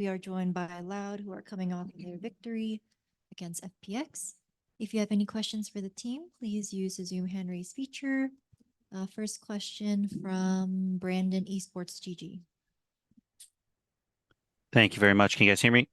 We are joined by Loud, who are coming off their victory against FPX. If you have any questions for the team, please use the Zoom hand raise feature. First question from Brandon Esports GG. Thank you very much. Can you guys hear me?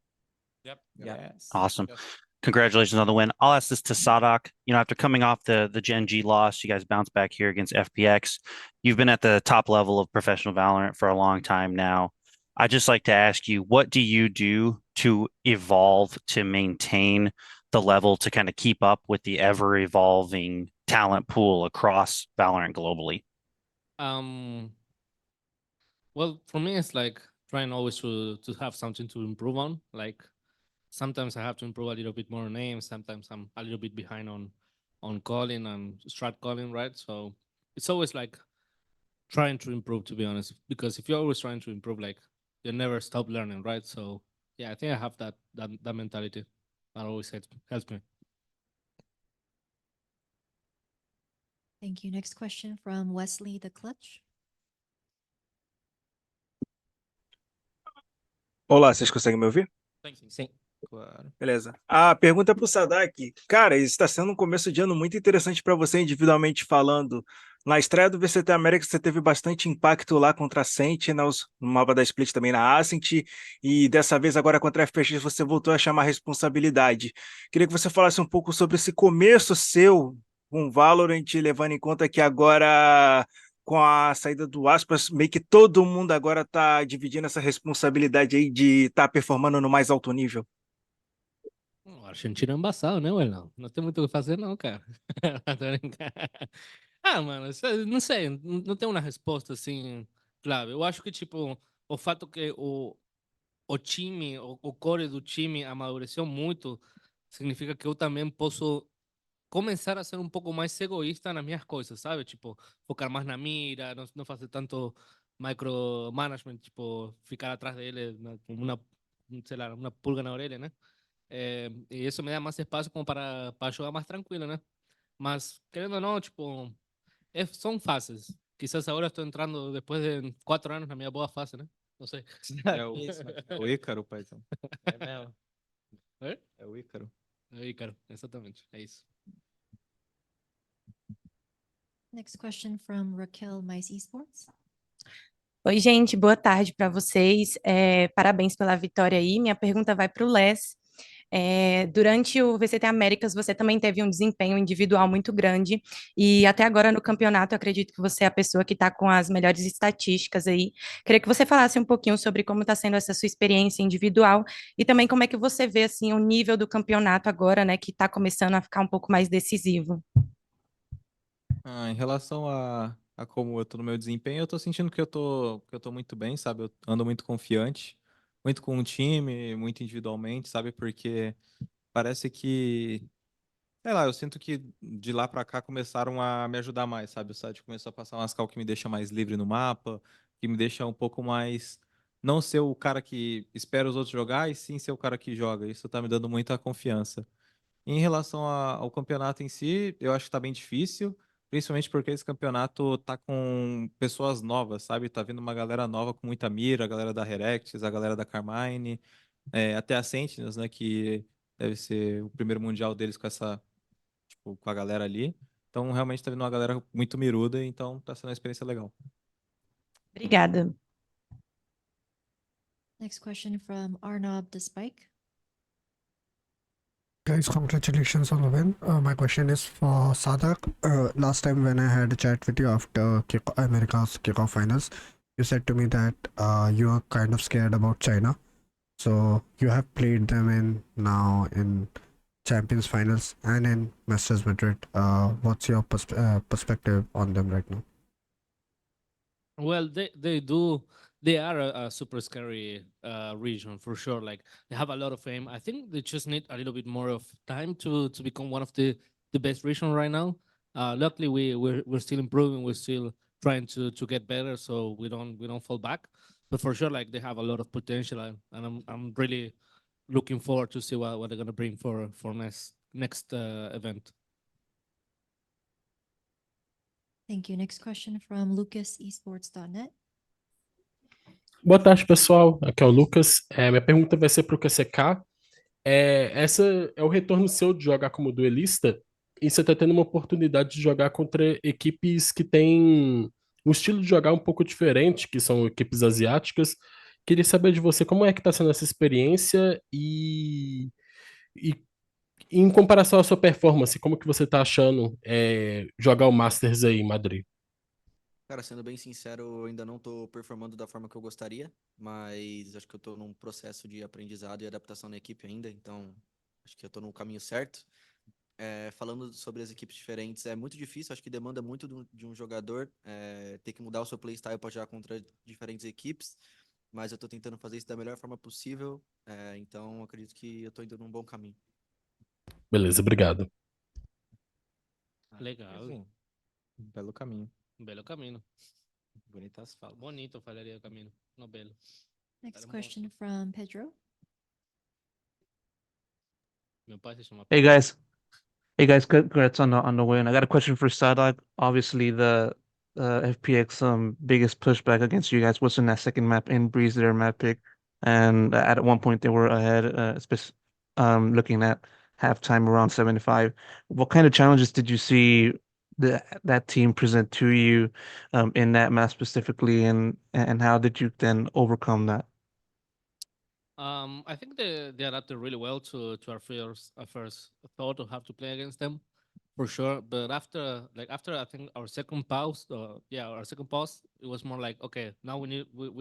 Yep. Yes. Awesome. Yes. Congratulations on the win. I'll ask this to Sadak. After coming off the Gen G loss, you guys bounced back here against FPX. You've been at the top level of professional Valorant for a long time now. I'd just like to ask you, what do you do to evolve, to maintain the level, to kind of keep up with the ever-evolving talent pool across Valorant globally? Well, for me, it's like trying always to have something to improve on. Like sometimes I have to improve a little bit more on names. Sometimes I'm a little bit behind on calling and strat calling, right? So it's always like trying to improve, to be honest. Because if you're always trying to improve, like you never stop learning, right? So yeah, I think I have that mentality. That always helps me. Thank you. Next question from Wesley the Clutch. Olá, vocês conseguem me ouvir? Sim, claro. Beleza. A pergunta é para o Sadak. Cara, isso está sendo um começo de ano muito interessante para você, individualmente falando. Na estreia do VCT América, você teve bastante impacto lá contra a Sentinels, no mapa da Split também na Ascent, e dessa vez agora contra a FPX você voltou a chamar responsabilidade. Queria que você falasse um pouco sobre esse começo seu com Valorant, levando em conta que agora, com a saída do Aspas, meio que todo mundo agora está dividindo essa responsabilidade aí de estar performando no mais alto nível. O argentino é embaçado, né, Well? Não tem muito o que fazer, não, cara. Mano, não sei, não tem uma resposta assim, clave. Eu acho que, tipo, o fato que o time, o core do time amadureceu muito, significa que eu também posso começar a ser um pouco mais egoísta nas minhas coisas, sabe? Tipo, focar mais na mira, não fazer tanto micromanagement, tipo, ficar atrás dele como uma, sei lá, uma pulga na orelha, né? E isso me dá mais espaço como para jogar mais tranquilo, né? Mas, querendo ou não, tipo, são fases. Quizás agora estou entrando depois de 4 anos na minha boa fase, né? Não sei. É o Ícaro, paizão. É mesmo. É o Ícaro. É o Ícaro, exatamente. É isso. Next question from Raquel Mais Esports. Oi, gente, boa tarde para vocês. Parabéns pela vitória aí. Minha pergunta vai para o Les. Durante o VCT Américas, você também teve um desempenho individual muito grande e até agora no campeonato, eu acredito que você é a pessoa que está com as melhores estatísticas aí. Queria que você falasse um pouquinho sobre como está sendo essa sua experiência individual e também como é que você vê assim o nível do campeonato agora, né, que está começando a ficar um pouco mais decisivo. Em relação a como eu tô no meu desempenho, eu tô sentindo que eu tô muito bem, sabe? Eu ando muito confiante, muito com o time, muito individualmente, sabe? Porque parece que, sei lá, eu sinto que de lá pra cá começaram a me ajudar mais, sabe? O site começou a passar umas cal que me deixa mais livre no mapa, que me deixa um pouco mais não ser o cara que espera os outros jogar, e sim ser o cara que joga. Isso tá me dando muita confiança. Em relação ao campeonato em si, eu acho que tá bem difícil, principalmente porque esse campeonato tá com pessoas novas, sabe? Tá vindo uma galera nova com muita mira, a galera da Heracts, a galera da Carmine, até a Sentinels, né? Que deve ser o primeiro mundial deles com essa, tipo, com a galera ali. Então, realmente tá vindo uma galera muito miruda, então tá sendo uma experiência legal. Obrigada. Next question from Arnob the Spike. Guys, congratulations on the win. My question is for Sadak. Last time when I had a chat with you after America's kickoff finals, you said to me that you are kind of scared about China. So you have played them in Champions finals and in Masters Madrid. What's your perspective on them right now? Well, they are a super scary region for sure. Like they have a lot of fame. I think they just need a little bit more of time to become one of the best region right now. Luckily, we're still improving. We're still trying to get better, so we don't fall back. But for sure, like they have a lot of potential, and I'm really looking forward to see what they're gonna bring for next event. Thank you. Next question from LucasEsports.net. Boa tarde, pessoal. Aqui é o Lucas. Minha pergunta vai ser para o QCK. Essa é o retorno seu de jogar como duelista e você está tendo uma oportunidade de jogar contra equipes que têm um estilo de jogar um pouco diferente, que são equipes asiáticas. Queria saber de você como é que está sendo essa experiência e em comparação à sua performance, como que você está achando jogar o Masters aí em Madrid? Cara, sendo bem sincero, eu ainda não tô performando da forma que eu gostaria, mas acho que eu tô num processo de aprendizado e adaptação na equipe ainda, então acho que eu tô no caminho certo. Falando sobre as equipes diferentes, é muito difícil, acho que demanda muito de um jogador ter que mudar o seu playstyle para jogar contra diferentes equipes, mas eu tô tentando fazer isso da melhor forma possível, então acredito que eu tô indo num bom caminho. Beleza, obrigado. Legal. Sim, um belo caminho. Belo caminho. Bonitas falas. Bonito, falaria caminho. No belo. Next Hermoso. question from Pedro. Meu pai se chama Hey Pedro. guys, congrats on the win. I got a question for Sadak. Obviously, the FPX biggest pushback against you guys was in that second map in Breeze, their map pick, and at one point they were ahead, looking at halftime around 75. What kind of challenges did you see that team present to you in that map specifically, and how did you then overcome that? I think they adapted really well to our first thought of how to play against them, for sure. But after I think our second pause, it was more like, okay, now we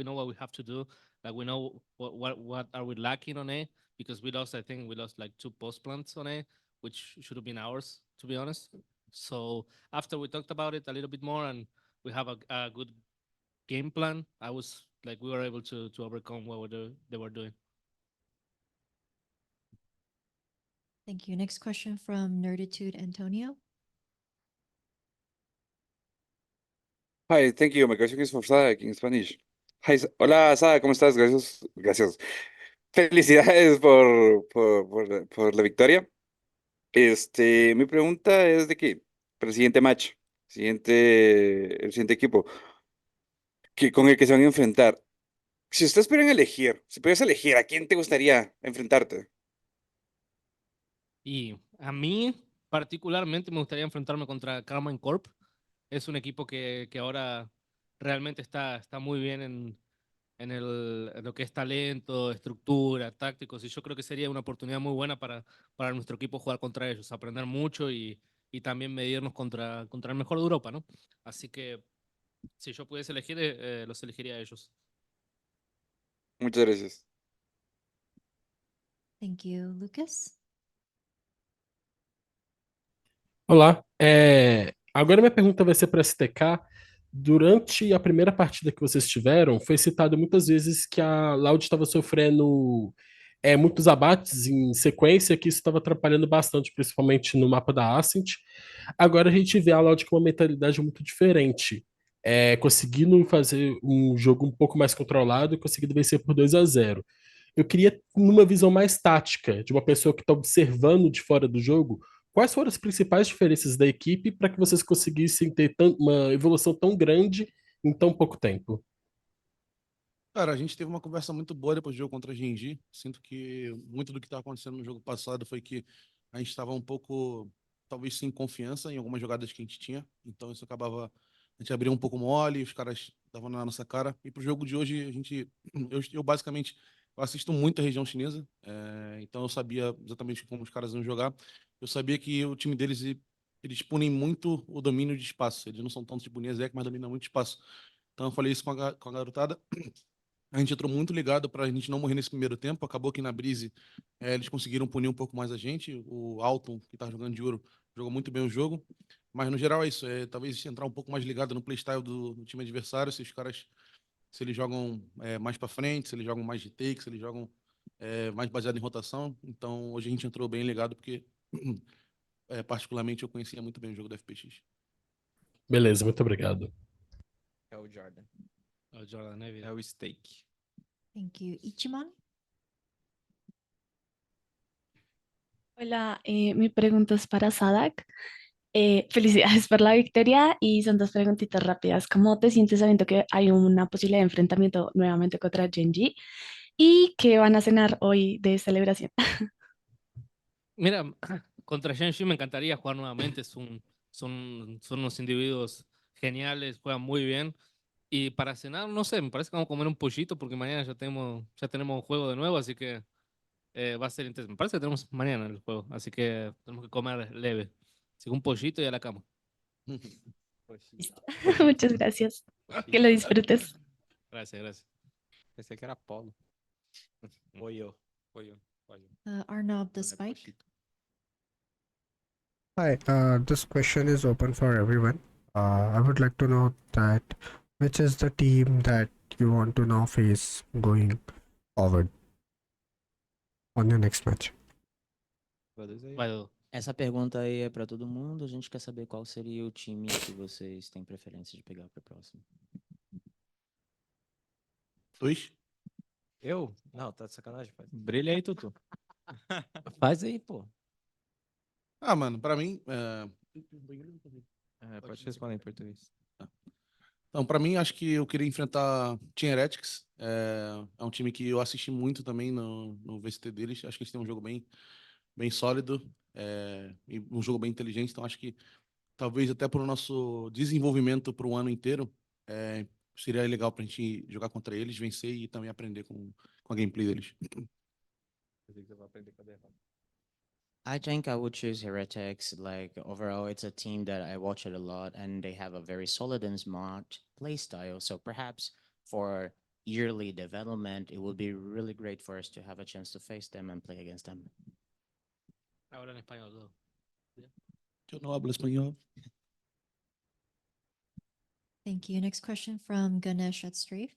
know what we have to do. Like we know what are we lacking on A, because I think we lost like 2 post plants on A, which should have been ours, to be honest. So after we talked about it a little bit more and we have a good game plan, we were able to overcome what they were doing. Thank you. Next question from Nerditude Antonio. Hi, thank you. My question is for Sada in Spanish. Hi, hola, Sada, ¿cómo estás? Gracias, gracias. Felicidades por la victoria. Mi pregunta es de que, para el siguiente match, el siguiente equipo, con el que se van a enfrentar, si ustedes pudieran elegir, si pudieras elegir, ¿a quién te gustaría enfrentarte? Y a mí, particularmente, me gustaría enfrentarme contra Carmine Corp. Es un equipo que ahora realmente está muy bien en lo que es talento, estructura, tácticos, y yo creo que sería una oportunidad muy buena para nuestro equipo jugar contra ellos, aprender mucho y también medirnos contra el mejor de Europa, ¿no? Así que si yo pudiese elegir, los elegiría a ellos. Muchas gracias. Thank you. Lucas. Olá, agora minha pergunta vai ser para STK. Durante a primeira partida que vocês tiveram, foi citado muitas vezes que a Loud estava sofrendo muitos abates em sequência, que isso estava atrapalhando bastante, principalmente no mapa da Ascent. Agora a gente vê a Loud com uma mentalidade muito diferente, conseguindo fazer um jogo um pouco mais controlado e conseguindo vencer por 2-0. Eu queria uma visão mais tática, de uma pessoa que está observando de fora do jogo, quais foram as principais diferenças da equipe para que vocês conseguissem ter uma evolução tão grande em tão pouco tempo? Cara, a gente teve uma conversa muito boa depois do jogo contra a Genji. Sinto que muito do que estava acontecendo no jogo passado foi que a gente estava um pouco, talvez sem confiança em algumas jogadas que a gente tinha. Então isso acabava, a gente abria um pouco mole, os caras estavam na nossa cara. E pro jogo de hoje, eu basicamente eu assisto muito a região chinesa, então eu sabia exatamente como os caras iam jogar. Eu sabia que o time deles, eles punem muito o domínio de espaço. Eles não são tanto de punir exec, mas dominam muito espaço. Então eu falei isso com a garotada. A gente entrou muito ligado para a gente não morrer nesse primeiro tempo. Acabou que na Breeze eles conseguiram punir um pouco mais a gente. O Alton, que tá jogando de ouro, jogou muito bem o jogo. Mas no geral é isso. Talvez entrar um pouco mais ligado no playstyle do time adversário. Se os caras, se eles jogam mais para frente, se eles jogam mais de take, se eles jogam mais baseado em rotação. Então hoje a gente entrou bem ligado porque particularmente eu conhecia muito bem o jogo da FPX. Beleza, muito obrigado. É o Jordan. Oh, Jordan, É o Steak. Thank you. Ichiman. Hola, mi pregunta es para Sadak. Felicidades por la victoria y son dos preguntitas rápidas. ¿Cómo te sientes sabiendo que hay una posibilidad de enfrentamiento nuevamente contra Genji? ¿Y qué van a cenar hoy de celebración? Mira, contra Shenshi me encantaría jugar nuevamente. Son unos individuos geniales, juegan muy bien. Y para cenar, no sé, me parece que vamos a comer un pollito porque mañana ya tenemos juego de nuevo, así que va a ser interesante. Me parece que tenemos mañana el juego, así que tenemos que comer leve. Así que un pollito y a la cama. Listo. Muchas gracias. Que lo disfrutes. Gracias, gracias. Pensé que era polo. Pollo. Pollo. Pollo. Arnob the Con el Spike. pollito. Hi, this question is open for everyone. I would like to know that which is the team that you want to now face going forward on your next match. Vai, Dudu. Essa pergunta aí é para todo mundo. A gente quer saber qual seria o time que vocês têm preferência de pegar para a próxima. Dois? Eu? Não, tá de sacanagem. Brilha aí, Tutu. Faz aí, pô. Ah, mano, pra mim. Pode responder em português. Então, pra mim, acho que eu queria enfrentar Team Heretics. É um time que eu assisti muito também no VCT deles. Acho que eles têm um jogo bem sólido e um jogo bem inteligente. Então, acho que talvez até para o nosso desenvolvimento para o ano inteiro, seria legal pra gente jogar contra eles, vencer e também aprender com a gameplay deles. I think I would choose Heretics. Like overall, it's a team that I watch it a lot, and they have a very solid and smart play style. So perhaps for yearly development, it would be really great for us to have a chance to face them and play against them. Ahora en español, Dudu. Eu não hablo espanhol. Thank you. Next question from Ganesh at Strafe.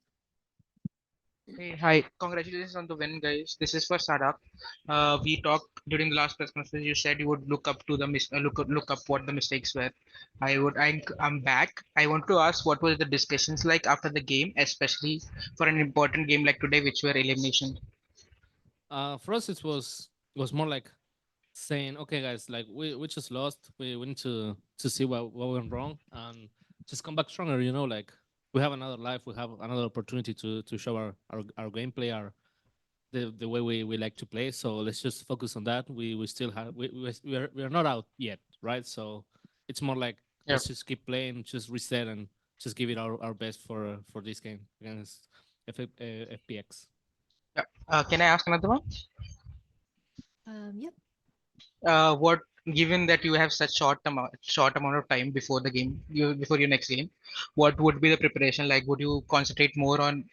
Hey, hi. Congratulations on the win, guys. This is for Sadak. We talked during the last press conference. You said you would look up to the look up what the mistakes were. I'm back. I want to ask what was the discussions like after the game, especially for an important game like today, which were elimination. For us, it was more like saying, okay, guys, like we just lost. We need to see what went wrong and just come back stronger. Like we have another life. We have another opportunity to show our gameplay, the way we like to play. So let's just focus on that. We still have we are not out yet, right? So it's more like let's just keep playing, just reset and just give it our best for this game against FPX. Yeah. Can I ask another one? Yep. What given that you have such short amount of time before the game, before your next game, what would be the preparation like? Would you concentrate more on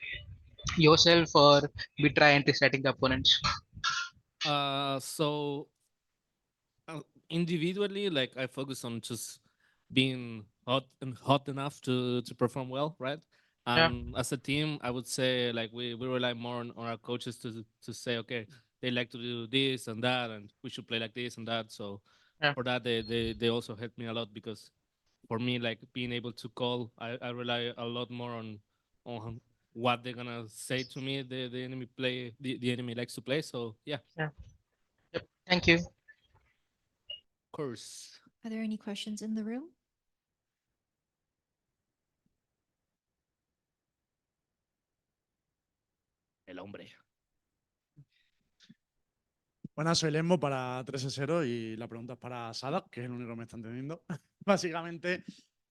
yourself or be try anti-static the opponents? So individually, like I focus on just being hot enough to perform well, right? Yeah. As a team, I would say like we rely more on our coaches to say, okay, they like to do this and that, and we should play like this and that. So Yeah. for that, they also help me a lot because for me, like being able to call, I rely a lot more on what they're gonna say to me. The enemy the enemy likes to play. So yeah, Yeah. Yep. Thank you. of course. Are there any questions in the room? El hombre. Buenas, soy Lembo para 3-0 y la pregunta es para Sadak, que es el único que me está entendiendo. Básicamente,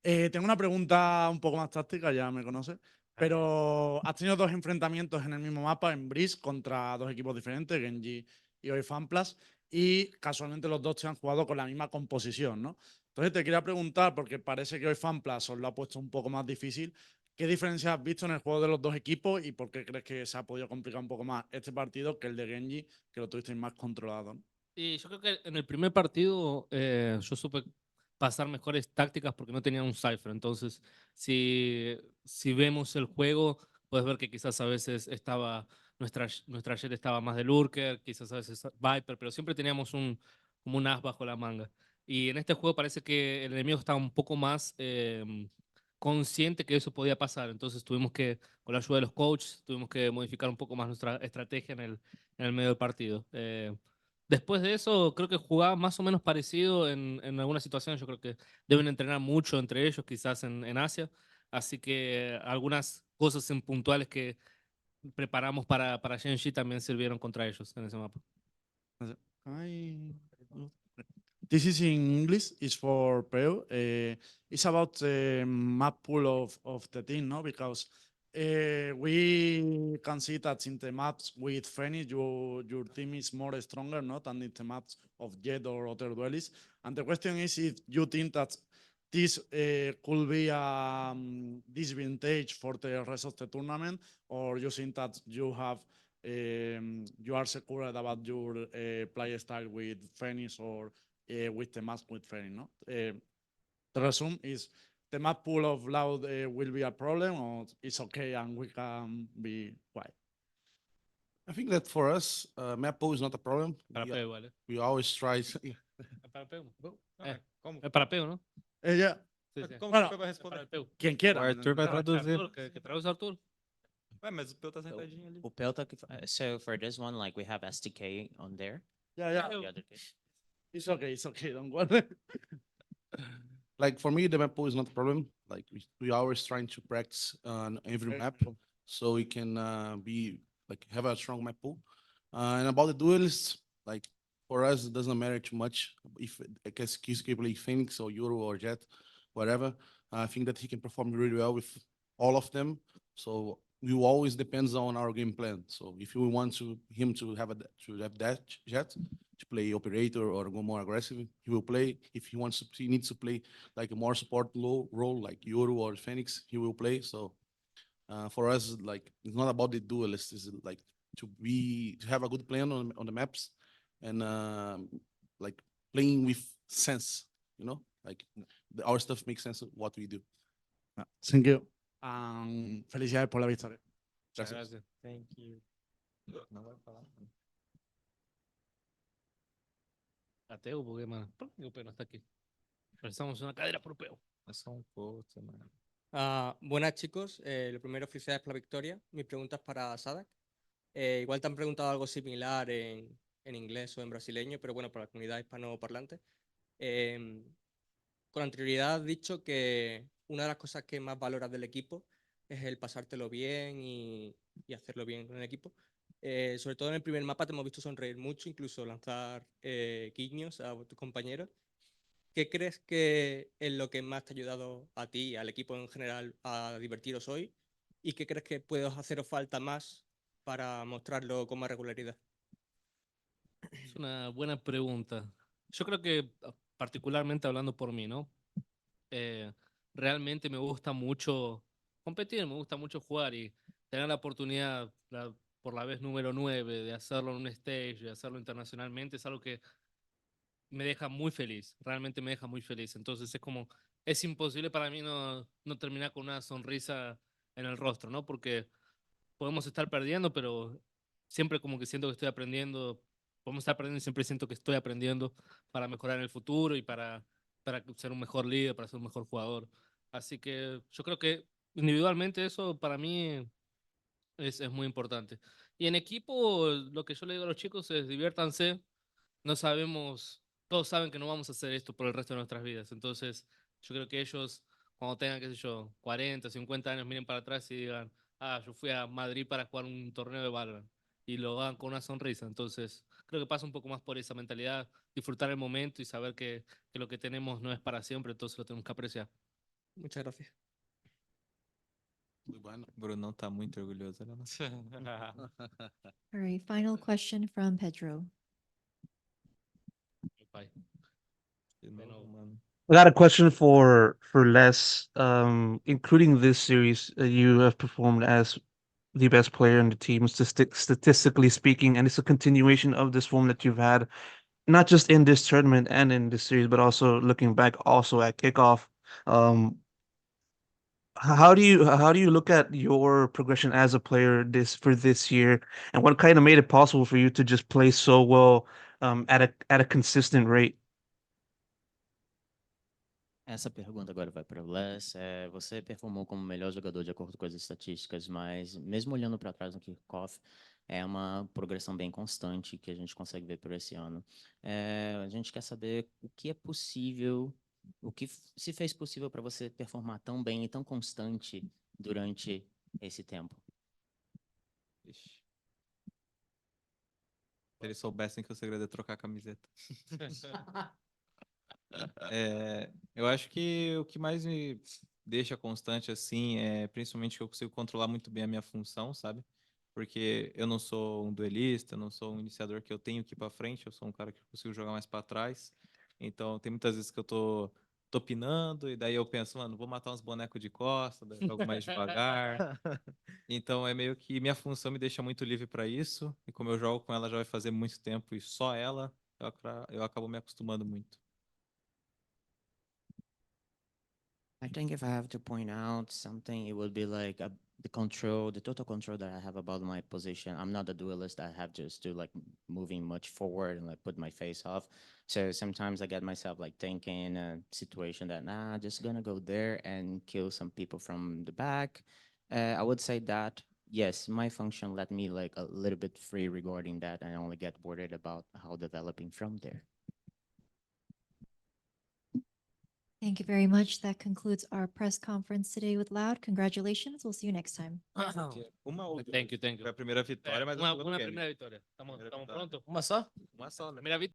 tengo una pregunta un poco más táctica, ya me conoces, pero has tenido dos enfrentamientos en el mismo mapa, en Breeze, contra dos equipos diferentes, Genji y hoy FanPlus, y casualmente los dos te han jugado con la misma composición, ¿no? Entonces te quería preguntar, porque parece que hoy FanPlus os lo ha puesto un poco más difícil, ¿qué diferencia has visto en el juego de los dos equipos y por qué crees que se ha podido complicar un poco más este partido que el de Genji, que lo tuvisteis más controlado, ¿no? Y yo creo que en el primer partido yo supe pasar mejores tácticas porque no tenía un cipher. Entonces, si vemos el juego, puedes ver que quizás a veces nuestra jet estaba más de lurker, quizás a veces Viper, pero siempre teníamos como un as bajo la manga. Y en este juego parece que el enemigo estaba un poco más consciente que eso podía pasar. Entonces tuvimos que, con la ayuda de los coaches, tuvimos que modificar un poco más nuestra estrategia en el medio del partido. Después de eso, creo que jugaba más o menos parecido en algunas situaciones. Yo creo que deben entrenar mucho entre ellos, quizás en Asia. Así que algunas cosas en puntuales que preparamos para Shenji también sirvieron contra ellos en ese mapa. This is in English. It's for Peu. It's about the map pool of the team, no? Because we can see that in the maps with Fenix, your team is more stronger, not than in the maps of Jet or other duelists. And the question is if you think that this could be a disadvantage for the rest of the tournament, or you think that you have you are secure about your play style with Fenix or with the mask with Fenix, no? The resume is the map pool of Loud will be a problem, or it's okay and we can be quiet. I think that for us, map pool is not a problem. Para Peu, vale. We always try. Es para Peu. Es para Peu, ¿no? Ella. Sí, sí. ¿Cómo Bueno, que vai es para responder? Peu. Quem queira. O Arthur vai No, traduzir. Arthur, que traduz Arthur. Ué, mas o Peu tá sentadinho ali. O Pel tá aqui. So for this one, like we have STK on there. Yeah. The other day. It's okay, don't worry. Like for me, the map pool is not a problem. Like we always trying to practice on every map, so we can be like have a strong map pool. And about the duelists, like for us, it doesn't matter too much if I guess he's can play Phoenix or Euro or Jet, whatever. I think that he can perform really well with all of them. So we always depends on our game plan. So if we want him to have that Jet to play operator or go more aggressive, he will play. If he needs to play like a more support low role like Euro or Phoenix, he will play. So for us, like it's not about the duelist. It's like to have a good plan on the maps and like playing with sense. You know, like our stuff makes sense of what we do. Thank you. Felicidades por la victoria. Gracias. Thank you. Não vai falar. Ateo, porque, mano, digo, pero no está aquí. Prestamos una cadera por Peu. É só pouco, mano. Buenas chicos, lo primero felicidades por la victoria. Mi pregunta es para Sadak. Igual te han preguntado algo similar en inglés o en brasileño, pero bueno, para la comunidad hispanoparlante. Con anterioridad has dicho que una de las cosas que más valoras del equipo es el pasártelo bien y hacerlo bien con el equipo. Sobre todo en el primer mapa te hemos visto sonreír mucho, incluso lanzar guiños a tus compañeros. ¿Qué crees que es lo que más te ha ayudado a ti y al equipo en general a divertiros hoy? ¿Y qué crees que puede haceros falta más para mostrarlo con más regularidad? Es una buena pregunta. Yo creo que, particularmente hablando por mí, ¿no? Realmente me gusta mucho competir, me gusta mucho jugar y tener la oportunidad por la vez número 9 de hacerlo en un stage, de hacerlo internacionalmente, es algo que me deja muy feliz, realmente me deja muy feliz. Entonces es imposible para mí no terminar con una sonrisa en el rostro, ¿no? Porque podemos estar perdiendo, pero siempre como que siento que estoy aprendiendo, podemos estar perdiendo y siempre siento que estoy aprendiendo para mejorar en el futuro y para ser un mejor líder, para ser un mejor jugador. Así que yo creo que individualmente eso para mí es muy importante. Y en equipo, lo que yo le digo a los chicos es diviértanse, no sabemos, todos saben que no vamos a hacer esto por el resto de nuestras vidas. Entonces, yo creo que ellos, cuando tengan, qué sé yo, 40, 50 años, miren para atrás y digan, yo fui a Madrid para jugar un torneo de Valorant. Y lo hagan con una sonrisa. Entonces, creo que pasa un poco más por esa mentalidad, disfrutar el momento y saber que lo que tenemos no es para siempre, entonces lo tenemos que apreciar. Muchas gracias. Muy bueno. Brunão tá muito orgulhoso. Né? All right, final question from Pedro. Bye. De novo, mano. I got a question for Les. Including this series, you have performed as the best player in the team, statistically speaking, and it's a continuation of this form that you've had, not just in this tournament and in this series, but also looking back, also at kickoff. How do you look at your progression as a player this year, and what kind of made it possible for you to just play so well at a consistent rate? Essa pergunta agora vai para o Les. Você performou como melhor jogador de acordo com as estatísticas, mas mesmo olhando para trás no kickoff, é uma progressão bem constante que a gente consegue ver por esse ano. A gente quer saber o que é possível, o que se fez possível para você performar tão bem e tão constante durante esse tempo. Ixi. Se eles soubessem que o segredo é trocar a camiseta. Eu acho que o que mais me deixa constante assim é principalmente que eu consigo controlar muito bem a minha função, sabe? Porque eu não sou um duelista, eu não sou um iniciador que eu tenho que ir pra frente, eu sou um cara que consigo jogar mais pra trás. Então tem muitas vezes que eu tô pinando e daí eu penso, mano, vou matar uns bonecos de costa, daí eu jogo mais devagar. Então é meio que minha função me deixa muito livre pra isso, e como eu jogo com ela já vai fazer muito tempo e só ela, eu acabo me acostumando muito. I think if I have to point out something, it would be like the total control that I have about my position. I'm not a duelist. I have just to like moving much forward and like put my face off. So sometimes I get myself like thinking in a situation that, nah, just gonna go there and kill some people from the back. I would say that, yes, my function let me like a little bit free regarding that. I only get worried about how developing from there. Thank you very much. That concludes our press conference today with Loud. Congratulations. We'll see you next time. Uma ou duas? Thank you. Foi a primeira vitória, mas eu tô jogando Una game. primera victoria. ¿Estamos Primera estamos victoria. prontos? Uma só? Uma só, né? Primera victoria.